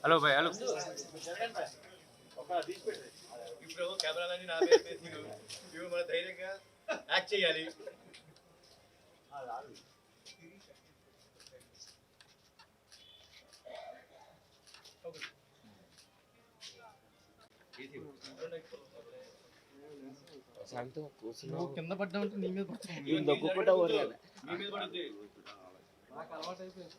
Hello భాయ్ hello ఇప్పుడు కెమెరాలన్నీ నా మీద మీరు ఇవి మన ధైర్యంగా యాక్ట్ చేయాలి. కింద పడ్డా ఉంటే నీ మీద పడుతుంది. మీ మీద పడుద్ది. నాకు అలవాటు అయిపోయింది.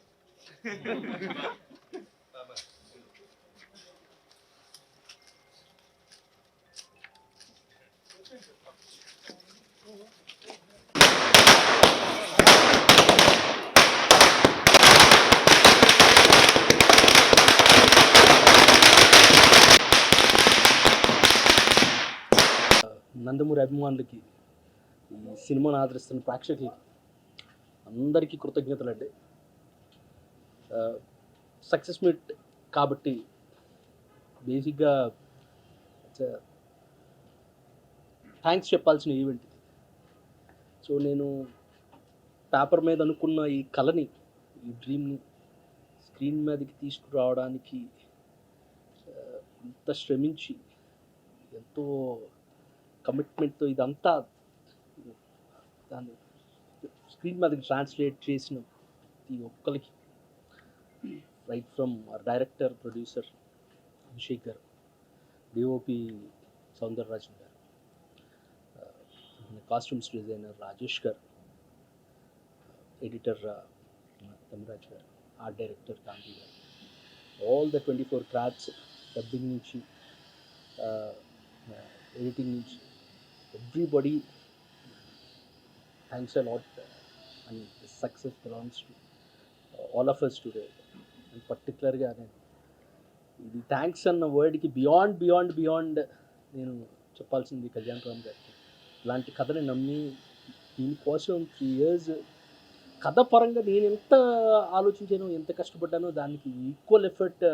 నందమూరి అభిమానులకి, ఈ సినిమాను ఆదరిస్తున్న ప్రేక్షకులకి అందరికీ కృతజ్ఞతలు అండి. సక్సెస్ మీట్ కాబట్టి బేసిక్గా థ్యాంక్స్ చెప్పాల్సిన ఈవెంట్ ఇది. సో నేను పేపర్ మీద అనుకున్న ఈ కళని, ఈ డ్రీమ్ని స్క్రీన్ మీదకి తీసుకురావడానికి ఇంత శ్రమించి ఎంతో కమిట్మెంట్తో ఇదంతా దాన్ని స్క్రీన్ మీదకి ట్రాన్స్లేట్ చేసిన ప్రతి ఒక్కరికి, right from director, producer Abhishek గారు, డిఓపి సౌందరరాజన్ గారు, కాస్ట్యూమ్స్ డిజైనర్ రాజేష్ గారు, ఎడిటర్ తమిరాజ్ గారు, ఆర్ట్ డైరెక్టర్ గాంధీ గారు, ఆల్ ద 24 క్రాఫ్ట్స్, డబ్బింగ్ నుంచి ఎడిటింగ్ నుంచి everybody thanks a lot and success belongs to all of us today. And పర్టికులర్గా నేను ఇది థ్యాంక్స్ అన్న వర్డ్కి బియాండ్ నేను చెప్పాల్సింది కళ్యాణ్ రామ్ గారికి. ఇలాంటి కథని నమ్మి దీనికోసం 3 years కథ పరంగా నేను ఎంత ఆలోచించానో, ఎంత కష్టపడ్డానో దానికి ఈక్వల్ ఎఫర్ట్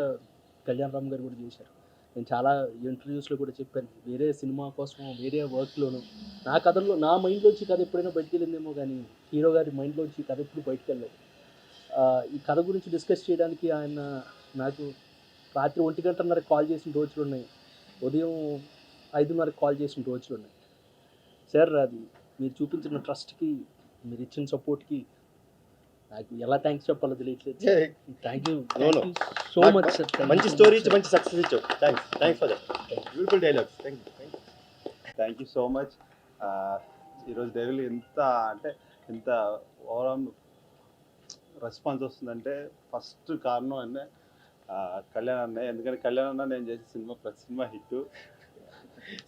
కళ్యాణ్ రామ్ గారు కూడా చేశారు. నేను చాలా ఇంటర్వ్యూస్లో కూడా చెప్పాను, వేరే సినిమా కోసం వేరే వర్క్లోనూ నా కథల్లో నా మైండ్లోంచి కథ ఎప్పుడైనా బయటికి వెళ్ళిందేమో, కానీ హీరో గారి మైండ్లోంచి కథ ఎప్పుడు బయటికి వెళ్ళలేదు. ఈ కథ గురించి డిస్కస్ చేయడానికి ఆయన నాకు రాత్రి 1:30 కాల్ చేసిన రోజులు ఉన్నాయి, ఉదయం 5:30 కాల్ చేసిన రోజులు ఉన్నాయి. సార్, అది మీరు చూపించిన ట్రస్ట్కి, మీరు ఇచ్చిన సపోర్ట్కి నాకు ఎలా థ్యాంక్స్ చెప్పాలో తెలియట్లేదు. Thank you so much sir. మంచి స్టోరీ ఇచ్చి మంచి సక్సెస్ ఇచ్చావు. Thanks for that beautiful dialogues. Thank you so much. ఈరోజు డైలీ ఎంత ఓవరాల్ రెస్పాన్స్ వస్తుందంటే ఫస్ట్ కారణం అంటే కళ్యాణ్ అన్నయ్య. ఎందుకంటే కళ్యాణ్ అన్న నేను చేసే సినిమా ప్రతి cinema hit,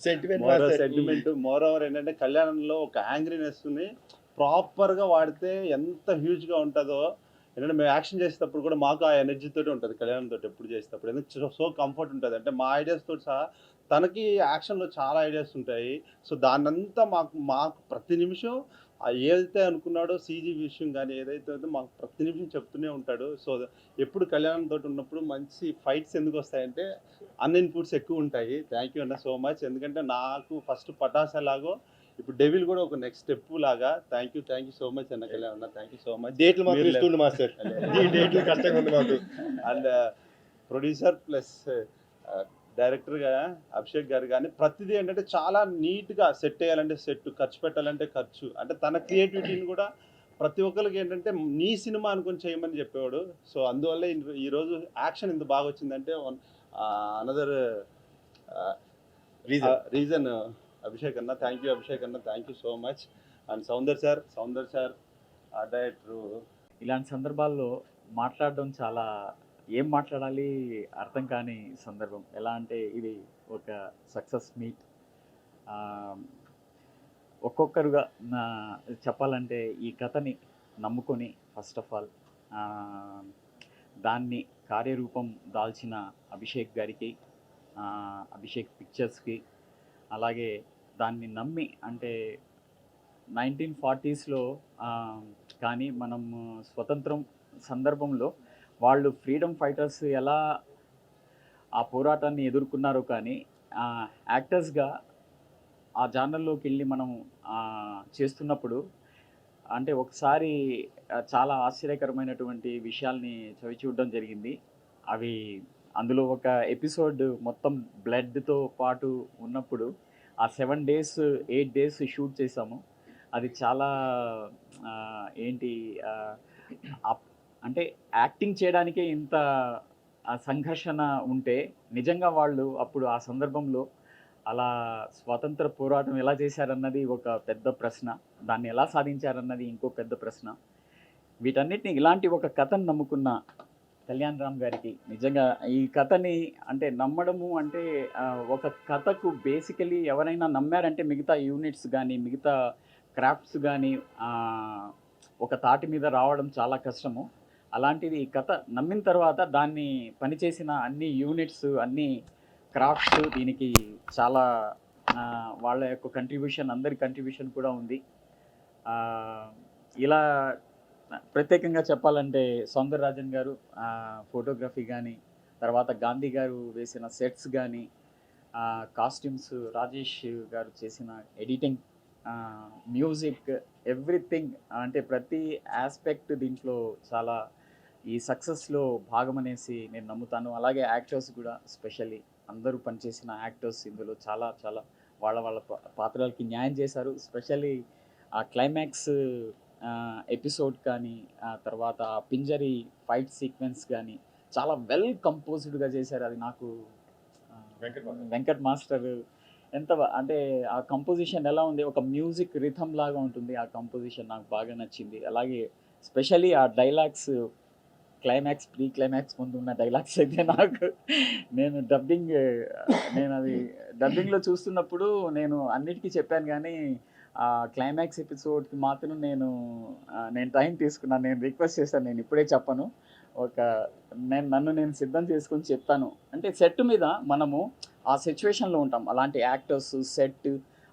sentiment. More over ఏంటంటే కళ్యాణంలో ఒక యాంగ్రీనెస్ని ప్రాపర్గా వాడితే ఎంత హ్యూజ్గా ఉంటుందో. ఎందుకంటే మేము యాక్షన్ చేసేటప్పుడు కూడా మాకు ఆ ఎనర్జీతో ఉంటుంది కళ్యాణంతో ఎప్పుడు చేసేటప్పుడు. ఎందుకంటే సో కంఫర్ట్ ఉంటుంది. అంటే మా ఐడియాస్తో సహా తనకి యాక్షన్లో చాలా ఐడియాస్ ఉంటాయి. సో దాన్నంతా మాకు ప్రతి నిమిషం ఏదైతే అనుకున్నాడో సీజీ విషయం కానీ ఏదైతే మాకు ప్రతి నిమిషం చెప్తూనే ఉంటాడు. సో ఎప్పుడు కళ్యాణంతో ఉన్నప్పుడు మంచి ఫైట్స్ ఎందుకు వస్తాయంటే అన్ఇన్పుట్స్ ఎక్కువ ఉంటాయి. థ్యాంక్ యూ అన్న సో మచ్. ఎందుకంటే నాకు ఫస్ట్ పటాస్ ఎలాగో ఇప్పుడు డెవిల్ కూడా ఒక నెక్స్ట్ స్టెప్ లాగా. థ్యాంక్ యూ సో మచ్ అన్న కళ్యాణ్ అన్న. Thank you so much. డేట్లు మాస్టర్ డేట్లు కష్టంగా ఉంది మాకు. అండ్ ప్రొడ్యూసర్ ప్లస్ డైరెక్టర్గా అభిషేక్ గారు కానీ ప్రతిదీ ఏంటంటే చాలా నీట్గా సెట్ చేయాలంటే సెట్, ఖర్చు పెట్టాలంటే ఖర్చు. అంటే తన క్రియేటివిటీని కూడా ప్రతి ఒక్కరికి ఏంటంటే నీ సినిమా అనుకుని చేయమని చెప్పేవాడు. సో అందువల్ల ఈరోజు యాక్షన్ ఇంత బాగా వచ్చిందంటే అనదర్ రీజన్ అభిషేక్ అన్న. థ్యాంక్ యూ అభిషేక్ అన్న, thank you so much. And Soundar sir director. ఇలాంటి సందర్భాల్లో మాట్లాడడం చాలా, ఏం మాట్లాడాలి అర్థం కాని సందర్భం. ఎలా అంటే ఇది ఒక సక్సెస్ మీట్. ఒక్కొక్కరుగా చెప్పాలంటే ఈ కథని నమ్ముకొని ఫస్ట్ ఆఫ్ ఆల్ దాన్ని కార్యరూపం దాల్చిన అభిషేక్ గారికి, అభిషేక్ పిక్చర్స్కి, అలాగే దాన్ని నమ్మి అంటే 1940s కానీ మనం స్వతంత్రం సందర్భంలో వాళ్ళు ఫ్రీడమ్ ఫైటర్స్ ఎలా ఆ పోరాటాన్ని ఎదుర్కొన్నారో కానీ యాక్టర్స్గా ఆ జానర్లోకి వెళ్ళి మనం చేస్తున్నప్పుడు అంటే ఒకసారి చాలా ఆశ్చర్యకరమైనటువంటి విషయాల్ని చవి చూడడం జరిగింది. అవి అందులో ఒక ఎపిసోడ్ మొత్తం బ్లడ్తో పాటు ఉన్నప్పుడు ఆ 7 days 8 days షూట్ చేసాము. అది చాలా ఏంటి అంటే యాక్టింగ్ చేయడానికే ఇంత సంఘర్షణ ఉంటే నిజంగా వాళ్ళు అప్పుడు ఆ సందర్భంలో అలా స్వాతంత్ర పోరాటం ఎలా చేశారన్నది ఒక పెద్ద ప్రశ్న, దాన్ని ఎలా సాధించారన్నది ఇంకో పెద్ద ప్రశ్న. వీటన్నిటిని ఇలాంటి ఒక కథను నమ్ముకున్న కళ్యాణ్ రామ్ గారికి నిజంగా ఈ కథని అంటే నమ్మడము అంటే ఒక కథకు బేసికలీ ఎవరైనా నమ్మారంటే మిగతా యూనిట్స్ కానీ మిగతా క్రాఫ్ట్స్ కానీ ఒక తాటి మీద రావడం చాలా కష్టము. అలాంటిది ఈ కథ నమ్మిన తర్వాత దాన్ని పనిచేసిన అన్ని యూనిట్స్ అన్ని క్రాఫ్ట్స్ దీనికి చాలా వాళ్ళ యొక్క కంట్రిబ్యూషన్ అందరి కంట్రిబ్యూషన్ కూడా ఉంది. ఇలా ప్రత్యేకంగా చెప్పాలంటే సౌందరరాజన్ గారు ఫోటోగ్రఫీ కానీ, తర్వాత గాంధీ గారు వేసిన సెట్స్ కానీ, కాస్ట్యూమ్స్ రాజేష్ గారు చేసిన ఎడిటింగ్, మ్యూజిక్, ఎవ్రీథింగ్ అంటే ప్రతి ఆస్పెక్ట్ దీంట్లో చాలా ఈ సక్సెస్లో భాగమనేసి నేను నమ్ముతాను. అలాగే యాక్టర్స్ కూడా స్పెషల్లీ అందరూ పనిచేసిన యాక్టర్స్ ఇందులో చాలా చాలా వాళ్ళ పాత్రలకి న్యాయం చేశారు. స్పెషల్లీ ఆ క్లైమాక్స్ ఎపిసోడ్ కానీ తర్వాత పింజరీ ఫైట్ సీక్వెన్స్ కానీ చాలా వెల్ కంపోజ్డ్గా చేశారు. అది నాకు వెంకట్ మాస్టర్ ఎంత అంటే ఆ కంపోజిషన్ ఎలా ఉంది, ఒక మ్యూజిక్ రిథమ్ లాగా ఉంటుంది. ఆ కంపోజిషన్ నాకు బాగా నచ్చింది. అలాగే స్పెషల్లీ ఆ డైలాగ్స్ క్లైమాక్స్ ప్రీ క్లైమాక్స్ ముందు ఉన్న డైలాగ్స్ అయితే నాకు నేను అది డబ్బింగ్లో చూస్తున్నప్పుడు నేను అన్నిటికీ చెప్పాను కానీ ఆ క్లైమాక్స్ ఎపిసోడ్కి మాత్రం నేను టైం తీసుకున్నాను. నేను రిక్వెస్ట్ చేశాను, నేను ఇప్పుడే చెప్పను, నన్ను నేను సిద్ధం చేసుకొని చెప్తాను. అంటే సెట్ మీద మనము ఆ సిచ్యువేషన్లో ఉంటాం, అలాంటి యాక్టర్స్ సెట్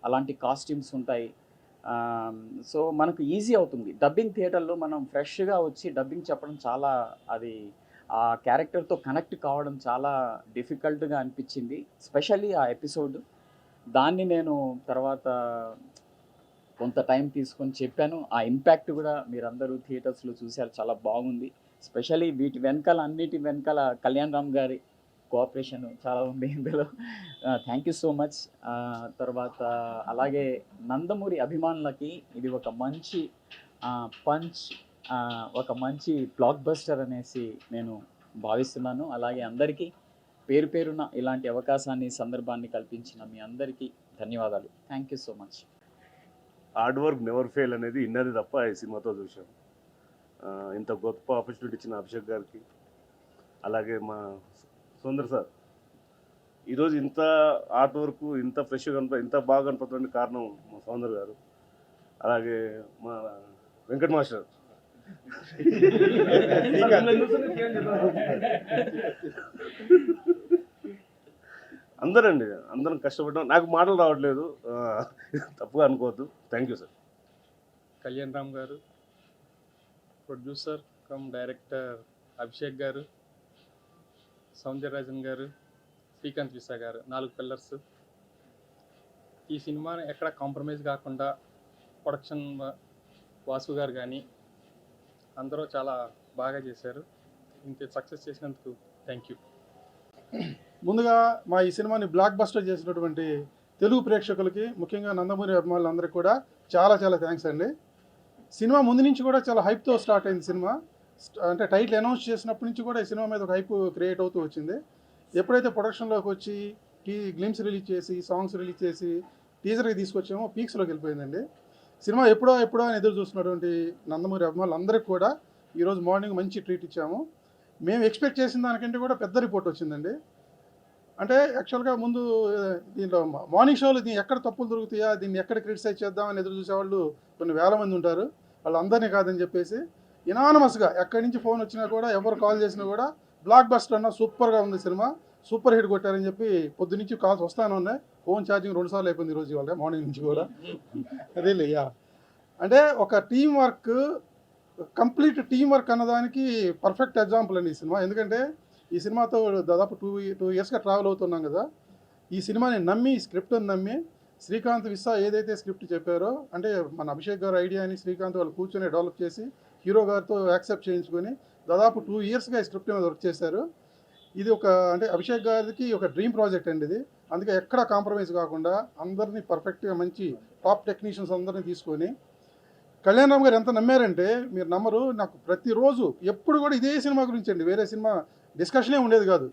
అలాంటి కాస్ట్యూమ్స్ ఉంటాయి. సో మనకు ఈజీ అవుతుంది. డబ్బింగ్ థియేటర్లో మనం ఫ్రెష్గా వచ్చి డబ్బింగ్ చెప్పడం చాలా అది ఆ క్యారెక్టర్తో కనెక్ట్ కావడం చాలా డిఫికల్ట్గా అనిపించింది. స్పెషల్లీ ఆ ఎపిసోడ్ దాన్ని నేను తర్వాత కొంత టైం తీసుకొని చెప్పాను. ఆ ఇంపాక్ట్ కూడా మీరందరూ థియేటర్స్లో చూశారు, చాలా బాగుంది. స్పెషల్లీ వీటి వెనకాల అన్నిటి వెనకాల కళ్యాణ్ రామ్ గారి కోఆపరేషన్ చాలా ఉంది ఇందులో. Thank you so much. తర్వాత అలాగే నందమూరి అభిమానులకి ఇది ఒక మంచి పంచ్, ఒక మంచి బ్లాక్ బస్టర్ అనేసి నేను భావిస్తున్నాను. అలాగే అందరికీ పేరు పేరున ఇలాంటి అవకాశాన్ని సందర్భాన్ని కల్పించిన మీ అందరికీ ధన్యవాదాలు. Thank you so much. Hard work never fail అనేది ఇన్నది తప్ప ఈ సినిమాతో చూసాం. ఇంత గొప్ప ఆపర్చునిటీ ఇచ్చిన అభిషేక్ గారికి, అలాగే మా సుందర్ సార్, ఈరోజు ఇంత ఆర్ట్ వర్క్ ఇంత ఫ్రెష్గా ఇంత బాగా కనపడడానికి కారణం మా సౌందర్ గారు, అలాగే మా వెంకట్ మాస్టర్. అందరం కష్టపడ్డాం. నాకు మాటలు రావట్లేదు, తప్పుగా అనుకోవద్దు. Thank you sir. Kalyan Ram గారు, ప్రొడ్యూసర్ కమ్ డైరెక్టర్ అభిషేక్ గారు, సౌందరరాజన్ గారు, శ్రీకాంత్ విసా గారు, 4 పిల్లర్స్. ఈ సినిమాని ఎక్కడ కాంప్రమైజ్ కాకుండా ప్రొడక్షన్ వాసు గారు కానీ అందరూ చాలా బాగా చేశారు. ఇంత సక్సెస్ చేసినందుకు థ్యాంక్ యూ. ముందుగా మా ఈ సినిమాని బ్లాక్ బస్టర్ చేసినటువంటి తెలుగు ప్రేక్షకులకి, ముఖ్యంగా నందమూరి అభిమానులందరికీ కూడా చాలా చాలా థ్యాంక్స్ అండి. సినిమా ముందు నుంచి కూడా చాలా హైప్తో స్టార్ట్ అయింది సినిమా. అంటే టైటిల్ అనౌన్స్ చేసినప్పటి నుంచి కూడా ఈ సినిమా మీద ఒక హైప్ క్రియేట్ అవుతూ వచ్చింది. ఎప్పుడైతే ప్రొడక్షన్లోకి వచ్చి గ్లిమ్స్ రిలీజ్ చేసి సాంగ్స్ రిలీజ్ చేసి టీజర్కి తీసుకొచ్చామో పీక్స్లోకి వెళ్ళిపోయిందండి. సినిమా ఎప్పుడో అని ఎదురు చూస్తున్నటువంటి నందమూరి అభిమానులందరికీ కూడా ఈరోజు మార్నింగ్ మంచి ట్రీట్ ఇచ్చాము. మేము ఎక్స్పెక్ట్ చేసిన దానికంటే కూడా పెద్ద రిపోర్ట్ వచ్చిందండి. అంటే యాక్చువల్గా ముందు దీంట్లో మార్నింగ్ షోలు దీన్ని ఎక్కడ తప్పులు దొరుకుతాయా, దీన్ని ఎక్కడ క్రిటిసైజ్ చేద్దామని ఎదురు చూసేవాళ్ళు కొన్ని వేల మంది ఉంటారు. వాళ్ళందరినీ కాదని చెప్పేసి ఇనానమస్గా ఎక్కడి నుంచి ఫోన్ వచ్చినా కూడా ఎవరు కాల్ చేసినా కూడా బ్లాక్ బస్టర్ అన్న సూపర్గా ఉంది సినిమా, సూపర్ హిట్ కొట్టారని చెప్పి పొద్దు నుంచి కాల్స్ వస్తానే ఉన్నాయి. ఫోన్ ఛార్జింగ్ 2 సార్లు అయిపోయింది ఈరోజు ఇవాళ మార్నింగ్ నుంచి కూడా. అదే యా, అంటే ఒక team work, complete team work అన్నదానికి పర్ఫెక్ట్ ఎగ్జాంపుల్ అండి ఈ సినిమా. ఎందుకంటే ఈ సినిమాతో దాదాపు 2 ఇయర్స్గా ట్రావెల్ అవుతున్నాం కదా. ఈ సినిమాని నమ్మి, ఈ స్క్రిప్ట్ని నమ్మి శ్రీకాంత్ విస్సా ఏదైతే స్క్రిప్ట్ చెప్పారో, అంటే మన అభిషేక్ గారు ఐడియాని శ్రీకాంత్ వాళ్ళు కూర్చొని డెవలప్ చేసి హీరో గారితో యాక్సెప్ట్ చేయించుకొని దాదాపు 2 ఇయర్స్గా ఈ స్క్రిప్ట్ మీద వర్క్ చేశారు. ఇది ఒక అంటే అభిషేక్ గారికి ఒక డ్రీమ్ ప్రాజెక్ట్ అండి ఇది. అందుకే ఎక్కడా కాంప్రమైజ్ కాకుండా అందరినీ పర్ఫెక్ట్గా మంచి టాప్ టెక్నీషియన్స్ అందరినీ తీసుకొని కళ్యాణ్ రామ్ గారు ఎంత నమ్మారంటే మీరు నమ్మరు, నాకు ప్రతిరోజు ఎప్పుడు కూడా ఇదే సినిమా గురించి అండి, వేరే సినిమా డిస్కషనే ఉండేది కాదు.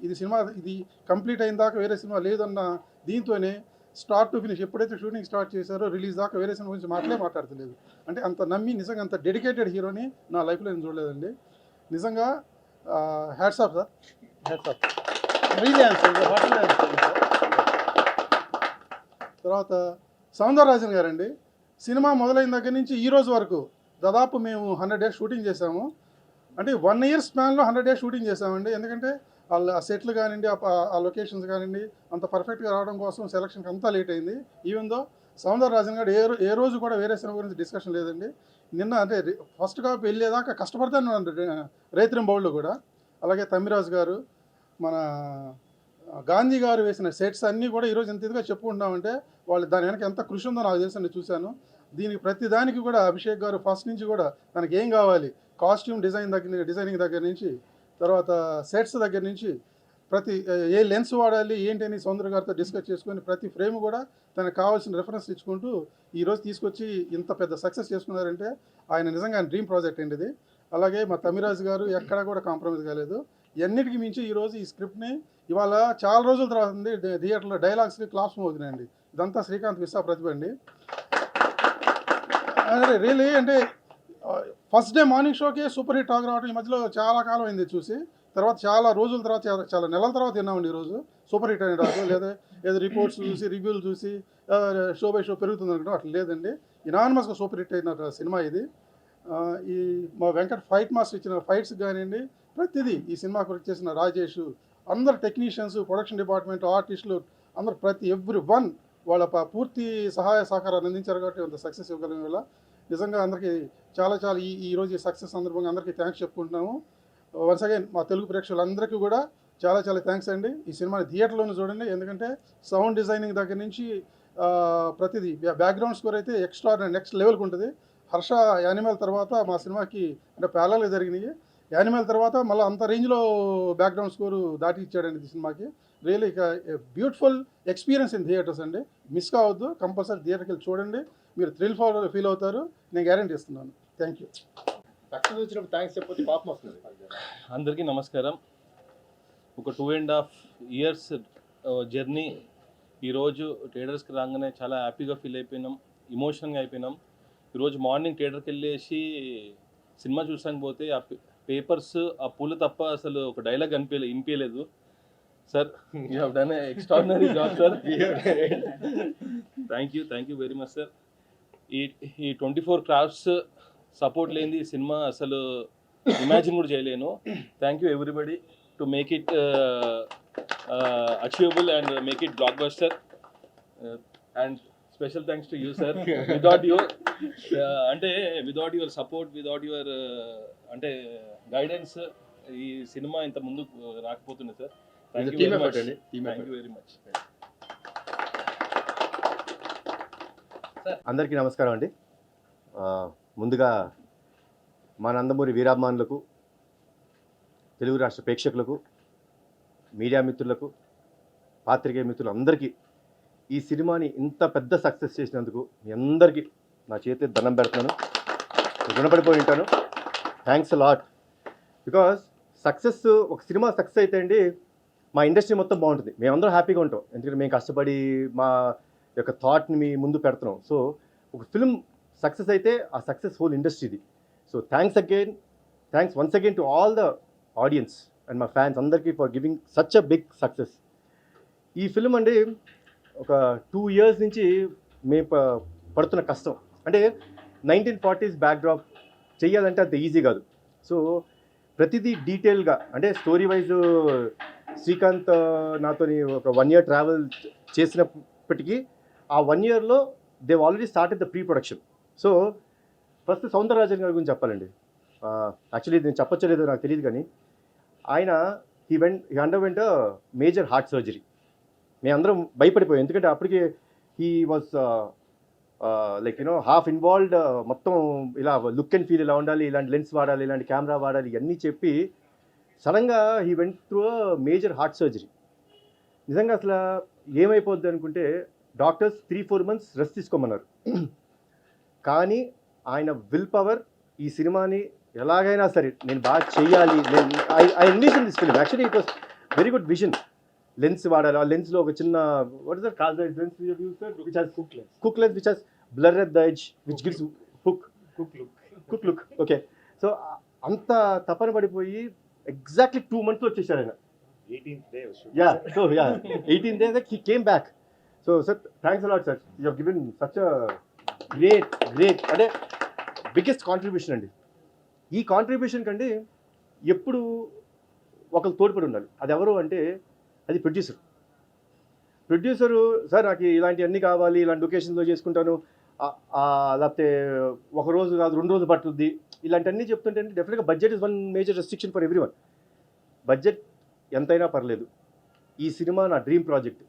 ఇది కంప్లీట్ అయిన దాకా వేరే సినిమా లేదన్న దీంతోనే స్టార్ట్ టు ఫినిష్ ఎప్పుడైతే షూటింగ్ స్టార్ట్ చేశారో రిలీజ్ దాకా వేరే సినిమా గురించి మాట్లాడతలేదు. అంటే అంత నమ్మి నిజంగా అంత డెడికేటెడ్ హీరోని నా లైఫ్లో నేను చూడలేదండి. నిజంగా హ్యాట్స్ ఆఫ్ సార్. తర్వాత సౌందరరాజన్ గారండి, సినిమా మొదలైన దగ్గర నుంచి ఈ రోజు వరకు దాదాపు మేము 100 డేస్ షూటింగ్ చేసాము. అంటే 1 ఇయర్ స్పాన్లో 100 డేస్ షూటింగ్ చేసామండి. ఎందుకంటే ఆ సెట్లు కానివ్వండి, ఆ లొకేషన్స్ కానివ్వండి, అంత పర్ఫెక్ట్గా రావడం కోసం సెలక్షన్కి అంతా లేట్ అయింది. ఈవెన్ దో సౌందరరాజన్ గారు ఏ రోజు కూడా వేరే సినిమా గురించి డిస్కషన్ లేదండి. నిన్న అంటే ఫస్ట్ కాపీ వెళ్ళేదాకా కష్టపడతాను రైతురం బౌళ్ళు కూడా. అలాగే తమ్మిరాజు గారు, మన గాంధీ గారు వేసిన సెట్స్ అన్నీ కూడా ఈరోజు ఎంత ఇదిగా చెప్పుకుంటున్నామంటే వాళ్ళు దాని వెనక ఎంత కృషి ఉందో నాకు తెలుసు, నేను చూశాను. దీనికి ప్రతి దానికి కూడా అభిషేక్ గారు ఫస్ట్ నుంచి కూడా తనకి ఏం కావాలి, కాస్ట్యూమ్ డిజైనింగ్ దగ్గర నుంచి, తర్వాత సెట్స్ దగ్గర నుంచి ప్రతి ఏ లెన్స్ వాడాలి ఏంటి అని సౌందర్య గారితో డిస్కస్ చేసుకొని ప్రతి ఫ్రేమ్ కూడా తనకు కావాల్సిన రెఫరెన్స్ ఇచ్చుకుంటూ ఈరోజు తీసుకొచ్చి ఇంత పెద్ద సక్సెస్ చేసుకున్నారంటే ఆయన నిజంగా డ్రీమ్ ప్రాజెక్ట్ అండి ఇది. అలాగే మా తమిరాజు గారు ఎక్కడా కూడా కాంప్రమైజ్ కాలేదు. ఎన్నిటికి మించి ఈరోజు ఈ స్క్రిప్ట్ని ఇవాళ చాలా రోజుల తర్వాత థియేటర్లో డైలాగ్స్కి క్లాప్స్ మోగుతున్నాయండి. ఇదంతా శ్రీకాంత్ విశ్వా ప్రతిభ అండి. రియలీ అంటే ఫస్ట్ డే మార్నింగ్ షోకి సూపర్ హిట్ టాక్ రావడం ఈ మధ్యలో చాలా కాలం అయింది చూసి. తర్వాత చాలా రోజుల తర్వాత చాలా నెలల తర్వాత విన్నామండి ఈరోజు సూపర్ హిట్ అనే రాదు. లేదా ఏదో రిపోర్ట్స్ చూసి రివ్యూలు చూసి షో బై షో పెరుగుతుంది అనుకుంటాం, అట్లా లేదండి. ఇనానిమస్గా సూపర్ హిట్ అయిన సినిమా ఇది. ఈ మా వెంకట్ ఫైట్ మాస్టర్ ఇచ్చిన ఫైట్స్ కానివ్వండి, ప్రతిదీ ఈ సినిమా కొరకు చేసిన రాజేష్, అందరు టెక్నీషియన్స్, ప్రొడక్షన్ డిపార్ట్మెంట్, ఆర్టిస్టులు అందరు ఎవ్రీ వన్ వాళ్ళ పూర్తి సహాయ సహకారాన్ని అందించారు కాబట్టి అంత సక్సెస్ ఇవ్వగలిగిన వల్ల నిజంగా అందరికీ చాలా ఈరోజు ఈ సక్సెస్ సందర్భంగా అందరికీ థ్యాంక్స్ చెప్పుకుంటున్నాము. వన్స్ అగైన్ మా తెలుగు ప్రేక్షకులందరికీ కూడా చాలా థ్యాంక్స్ అండి. ఈ సినిమాని థియేటర్లోనే చూడండి, ఎందుకంటే సౌండ్ డిజైనింగ్ దగ్గర నుంచి ప్రతిదీ బ్యాక్గ్రౌండ్ స్కోర్ అయితే ఎక్స్ట్రా నెక్స్ట్ లెవెల్కి ఉంటుంది. హర్ష యానిమల్ తర్వాత మా సినిమాకి అంటే ప్యారలల్గా జరిగినాయి. యానిమల్ తర్వాత మళ్ళీ అంత రేంజ్లో బ్యాక్గ్రౌండ్ స్కోరు దాటి ఇచ్చాడండి ఈ సినిమాకి. రియల్లీ ఇక బ్యూటిఫుల్ ఎక్స్పీరియన్స్ ఇన్ థియేటర్స్ అండి. మిస్ కావద్దు, కంపల్సరీ థియేటర్కి వెళ్ళి చూడండి, మీరు ఫీల్ అవుతారు, నేను గ్యారెంటీ ఇస్తున్నాను. Thank you. సక్సెస్ వచ్చినప్పుడు థ్యాంక్స్ చెప్పి పాపం వస్తుంది. అందరికీ నమస్కారం. ఒక 2.5 years జర్నీ ఈరోజు థియేటర్స్కి రాగానే చాలా హ్యాపీగా ఫీల్ అయిపోయినాం, ఇమోషనల్గా అయిపోయినాం. ఈరోజు మార్నింగ్ థియేటర్కి వెళ్ళేసి సినిమా చూసానికి పోతే ఆ పేపర్స్, ఆ పూలు తప్ప అసలు ఒక డైలాగ్ వినిపించలేదు. Sir you have done a extraordinary job sir. Thank you very much sir. ఈ 24 క్రాఫ్ట్స్ సపోర్ట్ లేనిది ఈ సినిమా అసలు ఇమాజిన్ కూడా చేయలేను. Thank you everybody to make it achievable and make it blockbuster. And special thanks to you sir. Without your support, without your అంటే guidance ఈ cinema ఇంత ముందు రాకపోతుంది సార్. Thank you very much. అందరికీ నమస్కారం అండి. ముందుగా మా నందమూరి వీరాభిమానులకు, తెలుగు రాష్ట్ర ప్రేక్షకులకు, మీడియా మిత్రులకు, పాత్రికేయ మిత్రులు అందరికీ ఈ సినిమాని ఇంత పెద్ద సక్సెస్ చేసినందుకు మీ అందరికీ నా చేతి దండం పెడుతున్నాను, రుణపడిపోయి ఉంటాను. Thanks lot. బికాస్ సక్సెస్, ఒక సినిమా సక్సెస్ అయితే అండి మా ఇండస్ట్రీ మొత్తం బాగుంటుంది, మేమందరం హ్యాపీగా ఉంటాం. ఎందుకంటే మేము కష్టపడి మా యొక్క థాట్ని మీ ముందు పెడుతున్నాం. సో ఒక ఫిల్మ్ సక్సెస్ అయితే ఆ సక్సెస్ హోల్ ఇండస్ట్రీది. So thanks once again to all the audience and మా ఫ్యాన్స్ అందరికీ for giving such a big success. ఈ ఫిల్మ్ అండి ఒక 2 years నుంచి మేము పడుతున్న కష్టం. అంటే 1940s బ్యాక్డ్రాప్ చెయ్యాలంటే అంత ఈజీ కాదు. సో ప్రతిదీ డీటెయిల్గా అంటే స్టోరీ వైజ్ శ్రీకాంత్ నాతోని ఒక 1 year ట్రావెల్ చేసినప్పటికీ ఆ 1 yearలో they already started the pre production. So first Soundararajan గారి గురించి చెప్పాలండి. యాక్చువల్లీ నేను చెప్పచ్చలేదో నాకు తెలియదు, కానీ ఆయన he underwent major heart surgery. మేమందరం భయపడిపోయాం, ఎందుకంటే అప్పటికి he was like half involved. మొత్తం ఇలా లుక్ అండ్ ఫీల్ ఇలా ఉండాలి, ఇలాంటి లెన్స్ వాడాలి, ఇలాంటి కెమెరా వాడాలి, ఇవన్నీ చెప్పి సడన్గా he went through major heart surgery. నిజంగా అసలు ఏమైపోద్ది అనుకుంటే డాక్టర్స్ 3-4 months రెస్ట్ తీసుకోమన్నారు. కానీ ఆయన విల్ పవర్ ఈ సినిమాని ఎలాగైనా సరే నేను బాగా చెయ్యాలి, నేను I envision this film. Actually it was very good vision. Lens వాడాలి, ఆ లెన్స్లో ఒక చిన్న what is that call that lens which has cook lens which has blur at the edge which gives cook look. Okay, so అంత తపన పడిపోయి exactly 2 months వచ్చేసారు ఆయన. 18th day was shoot. Yeah, so yeah, 18th day that he came back. So sir, thanks a lot sir. You have given such a great అంటే biggest contribution అండి. ఈ contribution కంటే ఎప్పుడు ఒకరు తోడ్పడి ఉండాలి. అది ఎవరు అంటే అది ప్రొడ్యూసరు సార్ నాకు ఇలాంటివన్నీ కావాలి, ఇలాంటి లొకేషన్లో చేసుకుంటాను, లేకపోతే ఒక రోజు కాదు 2 రోజులు పట్టుద్ది, ఇలాంటివన్నీ చెప్తుంటే డెఫినెట్గా budget is one major restriction for every one. Budget ఎంతైనా పర్లేదు, ఈ సినిమా నా డ్రీమ్ ప్రాజెక్ట్,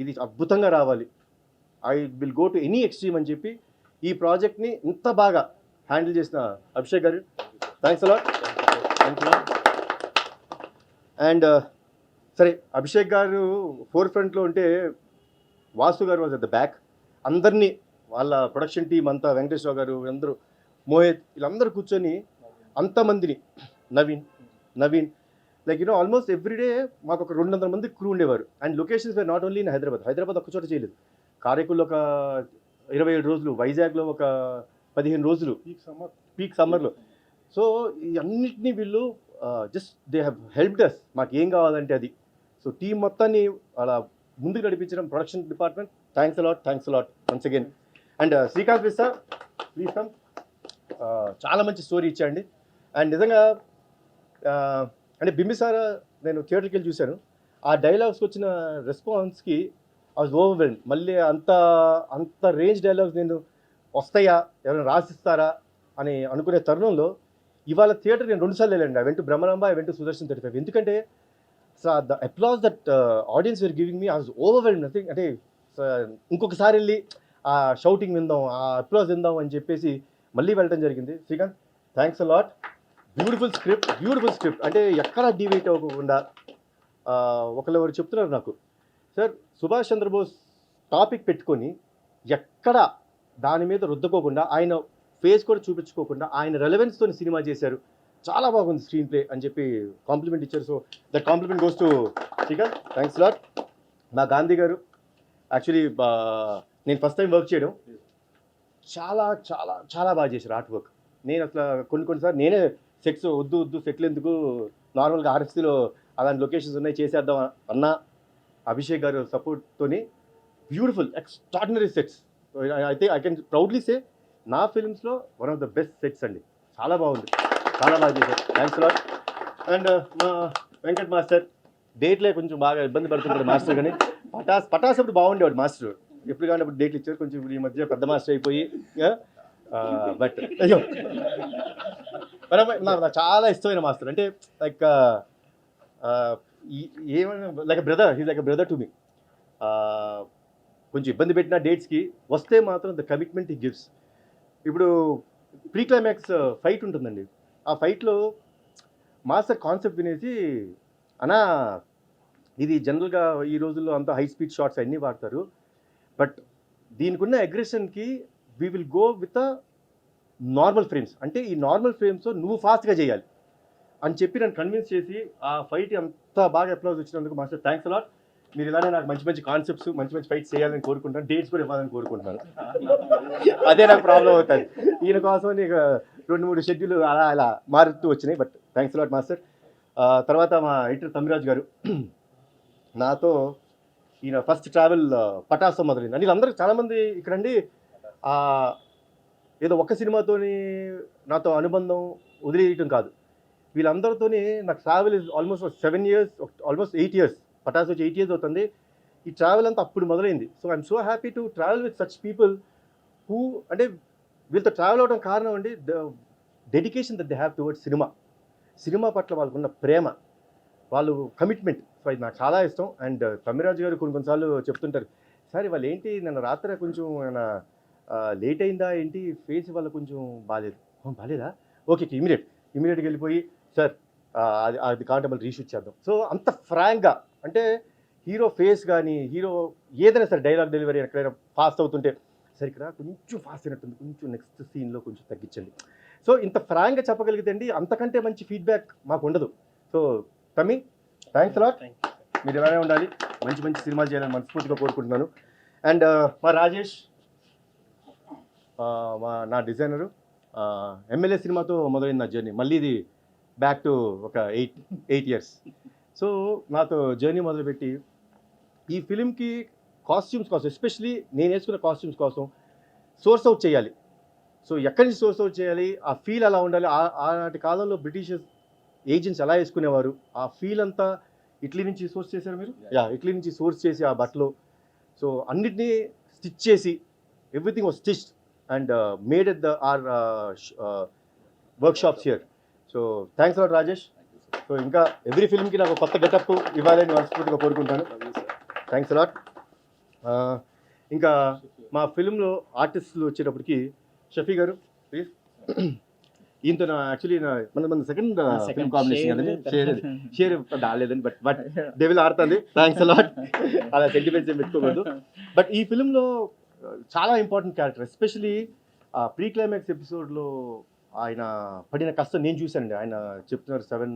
ఇది అద్భుతంగా రావాలి, I will go to any extreme అని చెప్పి ఈ ప్రాజెక్ట్ని ఇంత బాగా హ్యాండిల్ చేసిన అభిషేక్ గారు, థ్యాంక్స్ అలాట్. అండ్ సరే, అభిషేక్ గారు ఫోర్ ఫ్రంట్లో ఉంటే వాసు గారు వాజ్ అట్ ద బ్యాక్. అందరినీ వాళ్ళ ప్రొడక్షన్ టీం అంతా, వెంకటేశ్వర గారు అందరూ, మోహిత్, వీళ్ళందరూ కూర్చొని అంతమందిని, నవీన్ లైక్ ఆల్మోస్ట్ ఎవ్రీడే మాకు ఒక 200 మంది క్రూ ఉండేవారు. And locations were not only in Hyderabad ఒక్క చోట చేయలేదు, కారైకుల్లో ఒక 27 రోజులు, వైజాగ్లో ఒక 15 రోజులు పీక్ సమ్మర్లో. సో ఈ అన్నిటినీ వీళ్ళు just they have helped us, మాకు ఏం కావాలంటే అది. సో టీం మొత్తాన్ని అలా ముందుకు నడిపించడం production department, thanks a lot once again. And Srikanth Vista, please come. చాలా మంచి స్టోరీ ఇచ్చాండి. అండ్ నిజంగా అంటే బింబిసారా నేను థియేటర్కి వెళ్ళి చూశాను, ఆ డైలాగ్స్కి వచ్చిన రెస్పాన్స్కి ఐ వాజ్ ఓవర్వెల్మ్డ్. మళ్ళీ అంత రేంజ్ డైలాగ్స్ నేను వస్తాయా, ఎవరైనా రాసిస్తారా అని అనుకునే తరుణంలో ఇవాళ థియేటర్ నేను 2 సార్లు వెళ్ళండి. I went to Brahmaramba, I went to Sudarshan 35. ఎందుకంటే the applause that audience were giving me, I was overwhelmed. Nothing అంటే ఇంకొకసారి వెళ్ళి ఆ షౌటింగ్ విందాం, ఆ అప్లాజ్ విందాం అని చెప్పేసి మళ్ళీ వెళ్ళడం జరిగింది. Srikanth, thanks a lot. Beautiful script అంటే ఎక్కడ డివేట్ అవ్వకుండా. ఒకరు చెప్తున్నారు నాకు, సార్ సుభాష్ చంద్రబోస్ టాపిక్ పెట్టుకొని ఎక్కడ దాని మీద రుద్దకోకుండా, ఆయన ఫేస్ కూడా చూపించుకోకుండా ఆయన రెలవెన్స్తో సినిమా చేశారు, చాలా బాగుంది స్క్రీన్ ప్లే అని చెప్పి కాంప్లిమెంట్ ఇచ్చారు. So that complement goes to Srikanth, thanks lot. మా గాంధీ గారు, యాక్చువల్లీ నేను ఫస్ట్ టైం వర్క్ చేయడం, చాలా చాలా చాలా బాగా చేశారు ఆర్ట్ వర్క్. నేను అసలు కొన్నిసార్లు నేనే సెట్స్ వద్దు సెట్లు ఎందుకు, నార్మల్గా ఆర్ఎఫ్సీలో అలాంటి లొకేషన్స్ ఉన్నాయి చేసేద్దాం అన్నా, అభిషేక్ గారు సపోర్ట్తోని బ్యూటిఫుల్ ఎక్స్ట్రాడినరీ సెట్స్. అయితే ఐ కెన్ ప్రౌడ్లీ సే నా ఫిల్మ్స్లో one of the best sets అండి. చాలా బాగుంది, చాలా బాగా చేశారు, థ్యాంక్స్ లాట్. అండ్ మా వెంకట్ మాస్టర్ డేట్లే కొంచెం బాగా ఇబ్బంది పడుతుంటాడు మాస్టర్, కానీ పటాస్ అప్పుడు బాగుండేవాడు మాస్టర్, ఎప్పుడు కానీ అప్పుడు డేట్లు ఇచ్చారు. కొంచెం ఈ మధ్య పెద్ద మాస్టర్ అయిపోయి, బట్ అయ్యో నాకు చాలా ఇష్టమైన మాస్టర్. అంటే లైక్ ఏమైనా like brother, he's like brother to me. కొంచెం ఇబ్బంది పెట్టిన డేట్స్కి వస్తే మాత్రం ద కమిట్మెంట్ హీ గివ్స్. ఇప్పుడు ప్రీ క్లైమాక్స్ ఫైట్ ఉంటుందండి, ఆ ఫైట్లో మాస్టర్ కాన్సెప్ట్ వినేసి, అన్నా ఇది జనరల్గా ఈ రోజుల్లో అంతా హై స్పీడ్ షాట్స్ అన్నీ వాడతారు, బట్ దీనికి ఉన్న అగ్రెషన్కి we will go with normal frames, అంటే ఈ నార్మల్ ఫ్రేమ్స్తో నువ్వు ఫాస్ట్గా చేయాలి అని చెప్పి నన్ను కన్విన్స్ చేసి ఆ ఫైట్ అంత బాగా అప్లాజ్ వచ్చినందుకు మాస్టర్ థ్యాంక్స్ అలాట్. మీరు ఇలానే నాకు మంచి మంచి కాన్సెప్ట్స్, మంచి మంచి ఫైట్స్ చేయాలని కోరుకుంటాను, డేట్స్ కూడా ఇవ్వాలని కోరుకుంటున్నాను. అదే నాకు ప్రాబ్లం అవుతుంది. ఈయన కోసం నీకు 2-3 షెడ్యూల్ అలా మారుతూ వచ్చినాయి, బట్ థ్యాంక్స్ అలాట్ మాస్టర్. తర్వాత మా ఎడిటర్ తమ్మిరాజు గారు, నాతో ఈయన ఫస్ట్ ట్రావెల్ పటాస్తో మొదలైంది. అంటే వీళ్ళందరూ చాలామంది ఇక్కడండి ఏదో ఒక్క సినిమాతోని నాతో అనుబంధం వదిలేయటం కాదు, వీళ్ళందరితోని నాకు travel is almost 7 years, almost 8 years. Pataas వచ్చి 8 years అవుతుంది. ఈ ట్రావెల్ అంతా అప్పుడు మొదలైంది. So I'm so happy to travel with such people who, అంటే వీళ్ళతో ట్రావెల్ అవడం కారణం అండి the dedication that they have towards cinema పట్ల వాళ్ళకున్న ప్రేమ, వాళ్ళు కమిట్మెంట్. సో ఇది నాకు చాలా ఇష్టం. అండ్ తమ్మిరాజు గారు కొన్నిసార్లు చెప్తుంటారు, సార్ వాళ్ళు ఏంటి నిన్న రాత్రి కొంచెం ఏమైనా లేట్ అయిందా ఏంటి, ఫేస్ వల్ల కొంచెం బాగాలేదా, ఓకే ఇమీడియట్గా వెళ్ళిపోయి, సార్ అది అది కావాలంటే మళ్ళీ రీషూట్ చేద్దాం. సో అంత ఫ్రాంక్గా అంటే హీరో ఫేస్ కానీ హీరో ఏదైనా సరే డైలాగ్ డెలివరీ ఎక్కడైనా ఫాస్ట్ అవుతుంటే సరే ఇక్కడ కొంచెం ఫాస్ట్ అయినట్టుంది, కొంచెం నెక్స్ట్ సీన్లో కొంచెం తగ్గించండి. సో ఇంత ఫ్రాంక్గా చెప్పగలిగితే అండి అంతకంటే మంచి ఫీడ్బ్యాక్ మాకు ఉండదు. సో తమ్మి థ్యాంక్స్ అలాట్. మీరు ఇలానే ఉండాలి, మంచి మంచి సినిమాలు చేయాలని మనస్ఫూర్తిగా కోరుకుంటున్నాను. అండ్ మా రాజేష్ నా డిజైనరు, ఎమ్మెల్యే సినిమాతో మొదలైంది నా జర్నీ. మళ్ళీ ఇది బ్యాక్ టు ఒక 8 years. సో నాతో జర్నీ మొదలుపెట్టి ఈ ఫిలింకి కాస్ట్యూమ్స్ కోసం, ఎస్పెషలీ నేను వేసుకున్న కాస్ట్యూమ్స్ కోసం సోర్స్ అవుట్ చేయాలి. సో ఎక్కడి నుంచి సోర్స్ అవుట్ చేయాలి, ఆ ఫీల్ ఎలా ఉండాలి, ఆనాటి కాలంలో బ్రిటిష్ ఏజెంట్స్ ఎలా వేసుకునేవారు, ఆ ఫీల్ అంతా ఇటలీ నుంచి సోర్స్ చేశారు మీరు. ఇటలీ నుంచి సోర్స్ చేసి ఆ బట్టలు సో అన్నిటినీ స్టిచ్ చేసి everything was stitched and made at the our workshops here. So thanks a lot Rajesh. So ఇంకా ఎవ్రీ ఫిల్మ్కి నాకు కొత్త గెటప్ ఇవ్వాలని మనస్ఫూర్తిగా కోరుకుంటాను. Thanks a lot. ఇంకా మా ఫిల్మ్లో ఆర్టిస్టులు వచ్చేటప్పటికి షఫీ గారు ప్లీజ్. ఈయనతో యాక్చువల్లీ మన సెకండ్ ఫిల్మ్ కాంబినేషన్ కదండి, షేర్ రాలేదండి, బట్ డెవిల్ ఆడుతుంది. Thanks a lot. అలా సెంటిమెంట్స్ ఏం పెట్టుకోకూడదు. బట్ ఈ ఫిల్మ్లో చాలా important character, especially pre climax ఎపిసోడ్లో ఆయన పడిన కష్టం నేను చూశానండి. ఆయన చెప్తున్నారు 7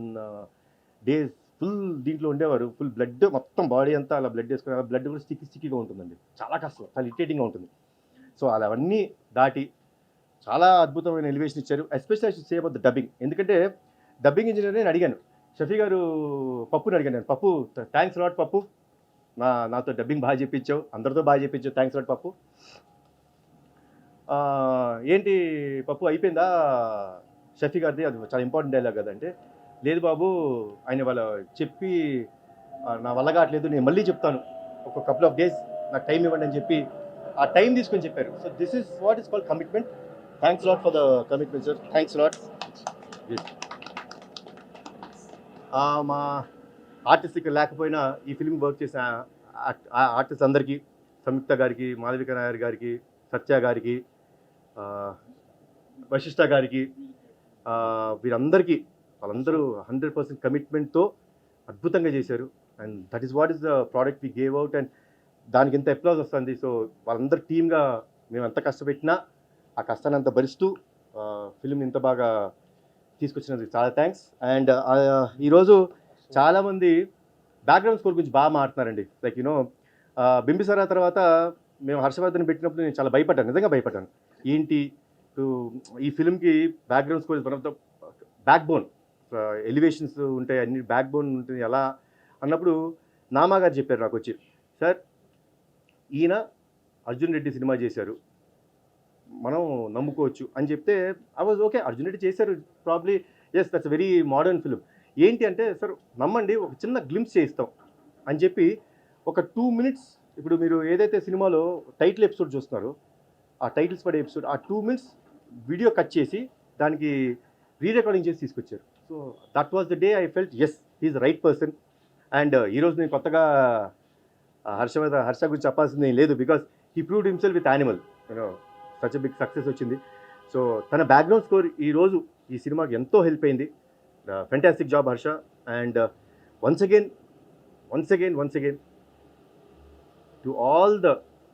days ఫుల్ దీంట్లో ఉండేవారు, ఫుల్ బ్లడ్ మొత్తం బాడీ అంతా అలా బ్లడ్ వేసుకుని, బ్లడ్ కూడా స్టిక్కీగా ఉంటుందండి, చాలా కష్టం, చాలా ఇరిటేటింగ్గా ఉంటుంది. సో అలా అవన్నీ దాటి చాలా అద్భుతమైన ఎలివేషన్ ఇచ్చారు. Especially I should say about the dubbing. ఎందుకంటే డబ్బింగ్ ఇంజనీర్ నేను అడిగాను, షఫీ గారు పప్పుని అడిగాను నేను, పప్పు థ్యాంక్స్ లాట్ పప్పు, నాతో డబ్బింగ్ బాగా చెప్పించావు, అందరితో బాగా చెప్పించావు, థ్యాంక్స్ లాట్ పప్పు. ఏంటి పప్పు అయిపోయిందా షఫీ గారిది, అది చాలా ఇంపార్టెంట్ డైలాగ్ కదంటే, లేదు బాబు ఆయన వాళ్ళ చెప్పి నా వల్ల కావట్లేదు, నేను మళ్ళీ చెప్తాను, ఒక కపుల్ ఆఫ్ డేస్ నాకు టైం ఇవ్వండి అని చెప్పి ఆ టైం తీసుకొని చెప్పారు. So this is what is called commitment. Thanks lot for the commitment sir, thanks lot. మా ఆర్టిస్ట్ ఇక్కడ లేకపోయినా ఈ ఫిల్మ్ వర్క్ చేసిన ఆర్టిస్ట్ అందరికీ, సంయుక్త గారికి, మాధవిక నాయర్ గారికి, సత్య గారికి, వశిష్ఠ గారికి, వీరందరికీ, వాళ్ళందరూ 100% కమిట్మెంట్తో అద్భుతంగా చేశారు. And that is what is the product we gave out. And దానికి ఎంత అప్లాజ్ వస్తుంది. సో వాళ్ళందరూ టీమ్గా మేము ఎంత కష్టపెట్టినా ఆ కష్టాన్ని అంత భరిస్తూ ఫిల్మ్ని ఇంత బాగా తీసుకొచ్చినందుకు చాలా థ్యాంక్స్. అండ్ ఈరోజు చాలామంది బ్యాక్గ్రౌండ్ స్కోర్ గురించి బాగా మాట్లాడుతున్నారండి. లైక్ యూనో బింబిసారా తర్వాత మేము హర్షవర్ధన్ పెట్టినప్పుడు నేను చాలా భయపడ్డాను, నిజంగా భయపడ్డాను. ఏంటి ఈ ఫిల్మ్కి background score one of the backbone, elevations ఉంటాయి, అన్ని బ్యాక్ బోన్ ఉంటుంది ఎలా అన్నప్పుడు నామా గారు చెప్పారు నాకు వచ్చి, సార్ ఈయన అర్జున్ రెడ్డి సినిమా చేశారు, మనం నమ్ముకోవచ్చు అని చెప్తే I was okay, Arjun Reddy చేశారు probably, yes that's very modern film. ఏంటి అంటే సార్ నమ్మండి, ఒక చిన్న గ్లింప్స్ చేయిస్తాం అని చెప్పి ఒక 2 minutes, ఇప్పుడు మీరు ఏదైతే సినిమాలో టైటిల్ ఎపిసోడ్ చూస్తున్నారో ఆ టైటిల్స్ పడే ఎపిసోడ్, ఆ 2 minutes వీడియో కట్ చేసి దానికి రీరికార్డింగ్ చేసి తీసుకొచ్చారు. So that was the day I felt as he is right person. And ఈరోజు నేను కొత్తగా హర్ష గురించి చెప్పాల్సింది ఏం లేదు, because he proved himself with Animal, you know such big success వచ్చింది. సో తన బ్యాక్గ్రౌండ్ స్కోర్ ఈరోజు ఈ సినిమాకి ఎంతో హెల్ప్ అయింది. Fantastic job Harsha. And once again to all the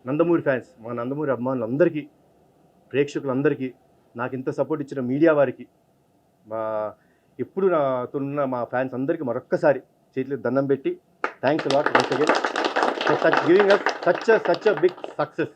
Nandamuri fans, మా నందమూరి అభిమానులందరికీ, ప్రేక్షకులందరికీ, నాకు ఇంత సపోర్ట్ ఇచ్చిన మీడియా వారికి, ఎప్పుడు నాతో ఉన్న మా ఫ్యాన్స్ అందరికీ మరొక్కసారి చేతిలో దండం పెట్టి thanks a lot once again for giving us such a big success.